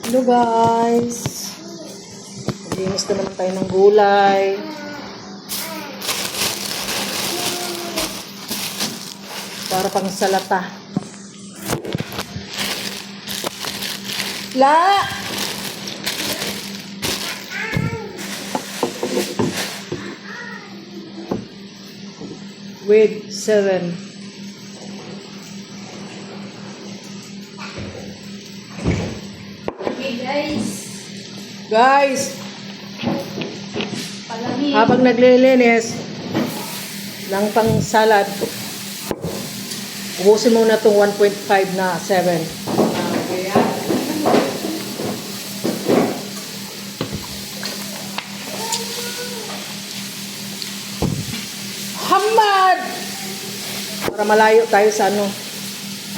Hello guys. Maglinis na naman tayo ng gulay. Para pang salata. La! With 7. Guys, habang naglilinis ng pang salad, ubusin muna itong 1.5 na 7. Hamad! Para malayo tayo sa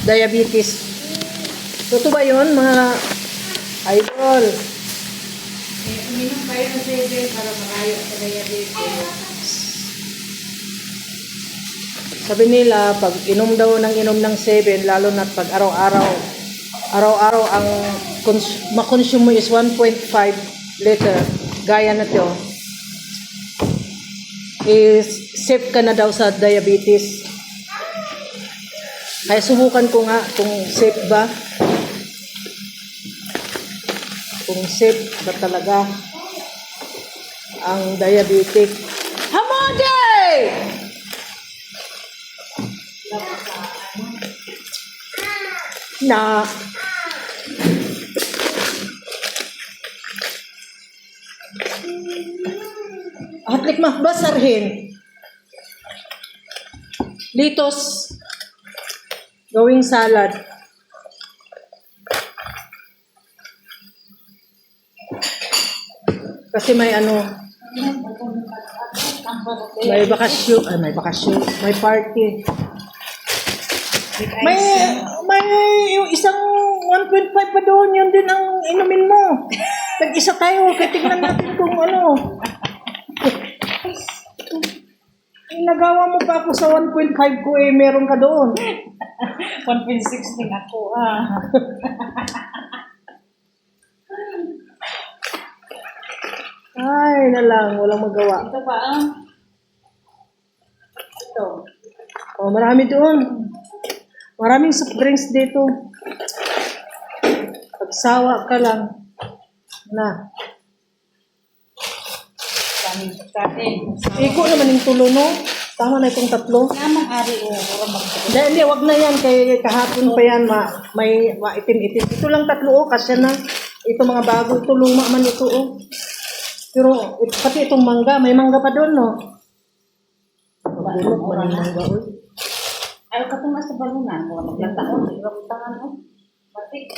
diabetes. Totoo ba yun, mga idol? Uminom kayo ng 7 para malayo sa diabetes. Sabi nila, pag inom daw ng 7, lalo na pag araw-araw ang makonsume mo is 1.5 liter, gaya na to, is safe ka na daw sa diabetes. Kaya subukan ko nga kung safe ba. Kung safe ba talaga ang diabetic. Hamade! Na atlik mahbasarhin litos gawing salad. Kasi may may bakasyon, may party. May yung isang 1.5 pa doon, yun din ang inumin mo. Tag-isa tayo, kaya tignan natin kung nagawa mo pa ako sa 1.5 ko meron ka doon. 1.6 din ako Ay, walang magawa. Ito pa Ito. Oh, marami doon. Maraming soft drinks dito. Pagsawa ka lang. Na. Iko naman yung tulo, no? Tama na itong 3. Namang ari Hindi, wag na yan. Kay kahapon pa yan, may maitim-itim. Ito lang 3, kasi na. Ito mga bago. Ito luma man ito, Pero pati itong mangga, may mangga pa doon, no? Bulok man yung mangga, Ayaw ka itong nasa balunan. Kung maglantaon, iwakutangan, Batik.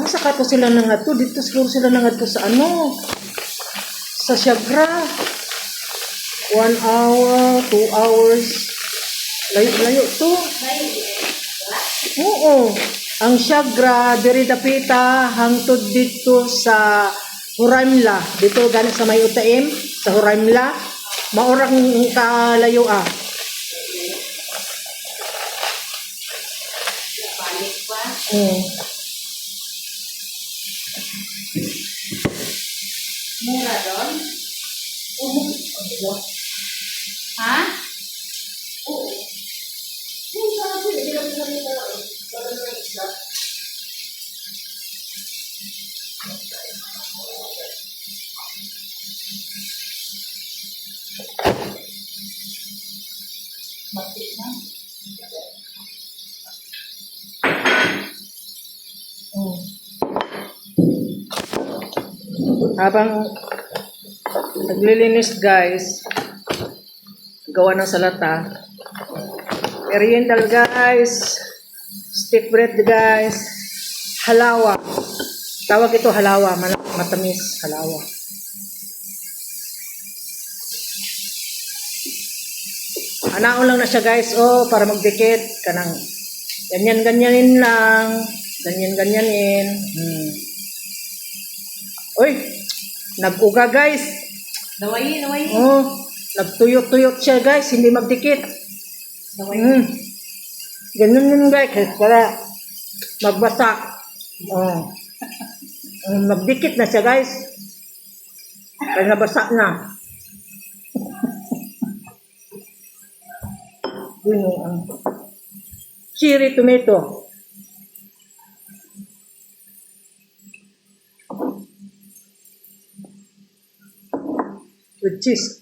Saka to sila nangadto. Dito siguro sila nangadto sa sa Siagra. 1 hour, 2 hours. Layo to. Oo. Ang Siagra, diri dapita, hangtod dito sa Huramla. Dito gani sa may Utaim, sa Huramla. Maurang kalayo Balik pa. Mura doon? Ha? Oo. Batik na. Habang naglilinis guys, gawa ng salata. Meriendal guys, stick bread guys, halawa. Tawag ito halawa, matamis, halawa. Anaon lang na siya guys, para magdikit kanang ganyan-ganyanin lang, ganyan-ganyanin. Nag-uga guys. Dawayin. Oh, nagtuyot-tuyot siya guys, hindi magdikit. Dawayin. Ganun yun guys, para magbasak. Oh. Magdikit na siya guys. Kaya nabasa na. Yun yung cherry tomato. With cheese.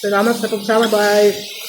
Salamat sa pagsama. Bye.